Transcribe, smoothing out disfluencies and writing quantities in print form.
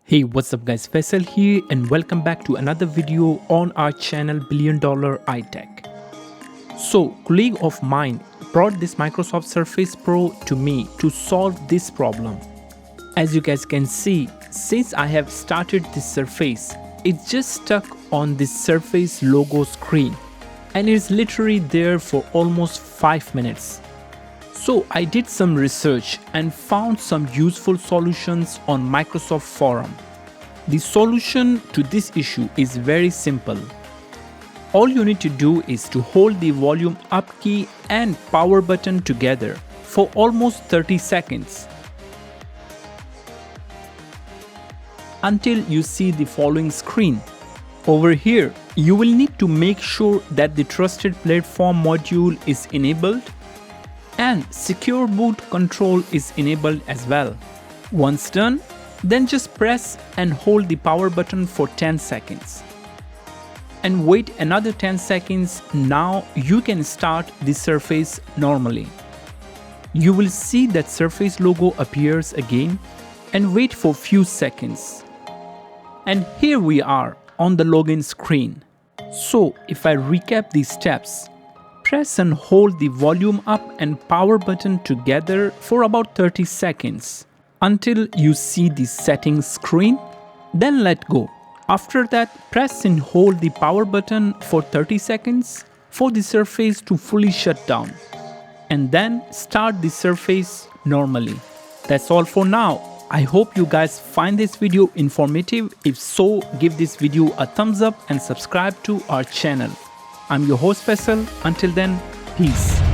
Hey, what's up guys, Faisal here and welcome back to another video on our channel Billion Dollar iTech. So, colleague of mine brought this Microsoft Surface Pro to me to solve this problem. As you guys can see, since I have started this Surface, it's just stuck on this Surface logo screen and it's literally there for almost 5 minutes. So I did some research and found some useful solutions on Microsoft forum. The solution to this issue is very simple. All you need to do is to hold the volume up key and power button together for almost 30 seconds until you see the following screen. Over here, you will need to make sure that the trusted platform module is enabled and secure boot control is enabled as well. Once done, then just press and hold the power button for 10 seconds. And wait another 10 seconds. Now you can start the Surface normally. You will see that Surface logo appears again and wait for few seconds. And here we are on the login screen. So if I recap these steps, press and hold the volume up and power button together for about 30 seconds until you see the settings screen. Then let go. After that, press and hold the power button for 30 seconds for the Surface to fully shut down. And then start the Surface normally. That's all for now. I hope you guys find this video informative. If so, give this video a thumbs up and subscribe to our channel. I'm your host Faisal. Until then, peace.